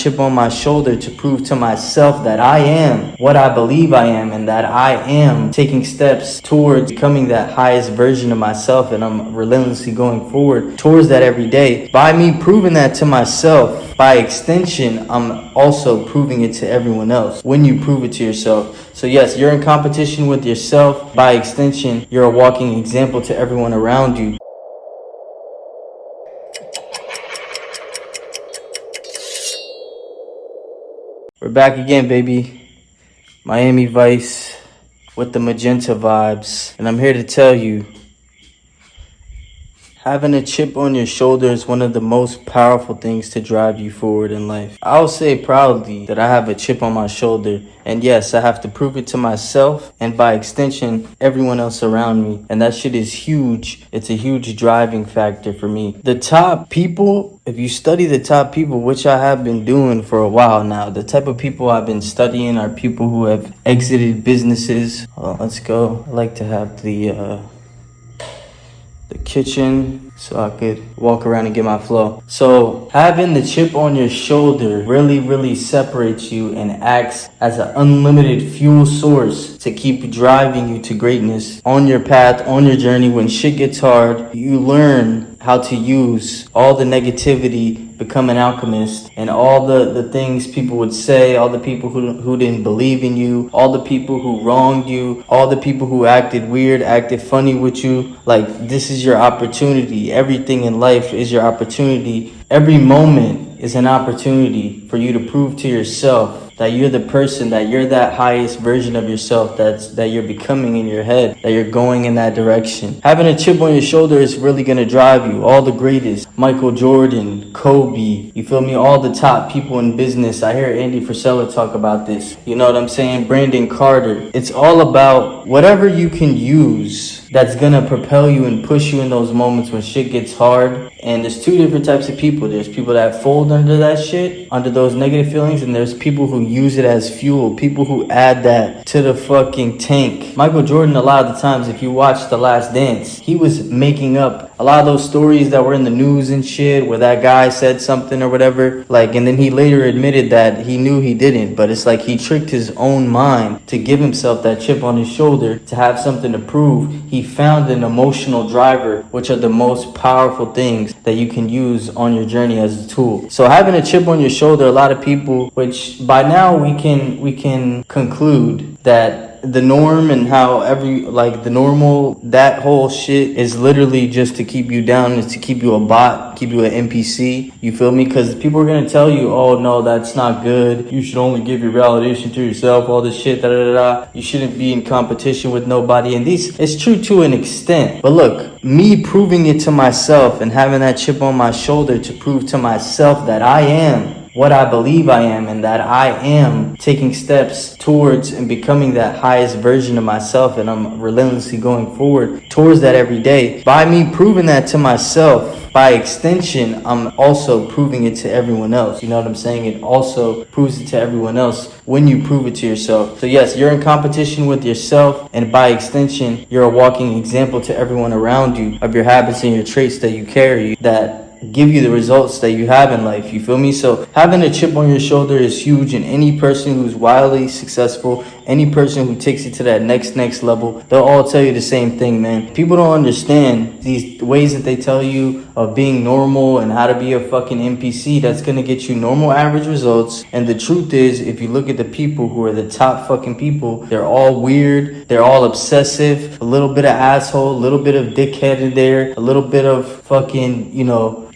chip on my shoulder to prove to myself that I am what I believe I am, and that I am taking steps towards becoming that highest version of myself, and I'm relentlessly going forward towards that every day. By me proving that to myself, by extension, I'm also proving it to everyone else when you prove it to yourself. So yes, you're in competition with yourself. By extension, you're a walking example to everyone around you. We're back again, baby. Miami Vice with the magenta vibes. And I'm here to tell you, having a chip on your shoulder is one of the most powerful things to drive you forward in life. I'll say proudly that I have a chip on my shoulder. And yes, I have to prove it to myself and by extension, everyone else around me. And that shit is huge. It's a huge driving factor for me. The top people, if you study the top people, which I have been doing for a while now, the type of people I've been studying are people who have exited businesses. Let's go. I like to have the kitchen so I could walk around and get my flow. So having the chip on your shoulder really separates you and acts as an unlimited fuel source to keep driving you to greatness on your path, on your journey. When shit gets hard, you learn how to use all the negativity, become an alchemist, and all the things people would say, all the people who didn't believe in you, all the people who wronged you, all the people who acted weird, acted funny with you. Like, this is your opportunity. Everything in life is your opportunity. Every moment is an opportunity for you to prove to yourself that you're the person, that you're that highest version of yourself that you're becoming in your head, that you're going in that direction. Having a chip on your shoulder is really going to drive you. All the greatest, Michael Jordan, Kobe, you feel me? All the top people in business. I hear Andy Frisella talk about this. You know what I'm saying? Brandon Carter. It's all about whatever you can use that's going to propel you and push you in those moments when shit gets hard. And there's two different types of people. There's people that fold under that shit, under those negative feelings, and there's people who use it as fuel, people who add that to the fucking tank. Michael Jordan, a lot of the times, if you watch The Last Dance, he was making up a lot of those stories that were in the news and shit, where that guy said something or whatever, like, and then he later admitted that he knew he didn't, but it's like he tricked his own mind to give himself that chip on his shoulder, to have something to prove. He found an emotional driver, which are the most powerful things that you can use on your journey as a tool. So having a chip on your shoulder, a lot of people, which by now we can conclude that the norm and how that whole shit is literally just to keep you down, is to keep you a bot, keep you an NPC. You feel me? Because people are going to tell you, oh no, that's not good. You should only give your validation to yourself, all this shit, You shouldn't be in competition with nobody. And it's true to an extent. But look, me proving it to myself and having that chip on my shoulder to prove to myself that I am what I believe I am, and that I am taking steps towards and becoming that highest version of myself, and I'm relentlessly going forward towards that every day. By me proving that to myself, by extension, I'm also proving it to everyone else. You know what I'm saying? It also proves it to everyone else when you prove it to yourself. So yes, you're in competition with yourself, and by extension, you're a walking example to everyone around you of your habits and your traits that you carry that give you the results that you have in life. You feel me? So having a chip on your shoulder is huge, and any person who's wildly successful, any person who takes it to that next level, they'll all tell you the same thing, man. People don't understand these ways that they tell you of being normal and how to be a fucking NPC. That's gonna get you normal average results. And the truth is, if you look at the people who are the top fucking people, they're all weird, they're all obsessive, a little bit of asshole, a little bit of dickhead in there, a little bit of fucking,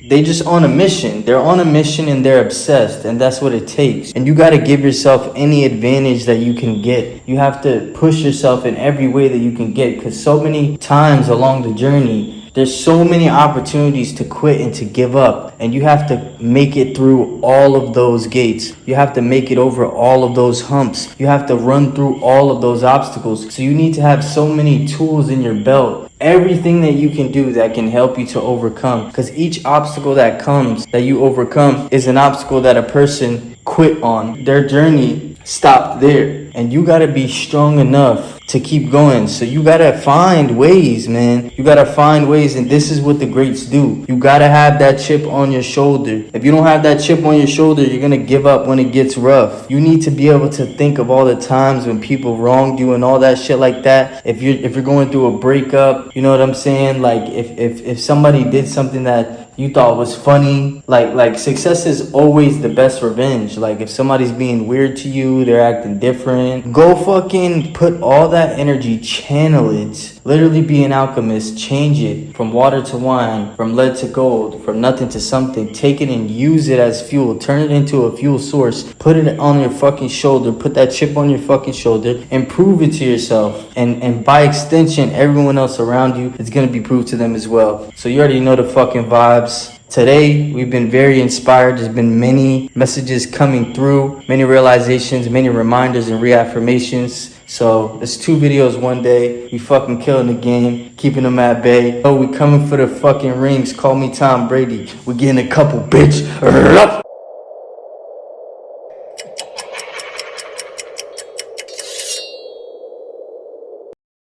they just on a mission. They're on a mission and they're obsessed, and that's what it takes. And you got to give yourself any advantage that you can get. You have to push yourself in every way that you can get, because so many times along the journey, there's so many opportunities to quit and to give up, and you have to make it through all of those gates. You have to make it over all of those humps. You have to run through all of those obstacles. So you need to have so many tools in your belt, everything that you can do that can help you to overcome, because each obstacle that comes that you overcome is an obstacle that a person quit on their journey stop there. And you gotta be strong enough to keep going. So you gotta find ways, man. You gotta find ways, and this is what the greats do. You gotta have that chip on your shoulder. If you don't have that chip on your shoulder, you're gonna give up when it gets rough. You need to be able to think of all the times when people wronged you and all that shit like that. If you're going through a breakup, you know what I'm saying? Like if somebody did something that you thought was funny, like success is always the best revenge. Like if somebody's being weird to you, they're acting different, go fucking put all that energy, channel it, literally be an alchemist, change it from water to wine, from lead to gold, from nothing to something. Take it and use it as fuel, turn it into a fuel source, put it on your fucking shoulder, put that chip on your fucking shoulder, and prove it to yourself, and by extension everyone else around you, it's gonna be proved to them as well. So you already know the fucking vibes. Today, we've been very inspired. There's been many messages coming through, many realizations, many reminders and reaffirmations. So it's 2 videos one day. We fucking killing the game, keeping them at bay. Oh, we coming for the fucking rings. Call me Tom Brady. We getting a couple, bitch.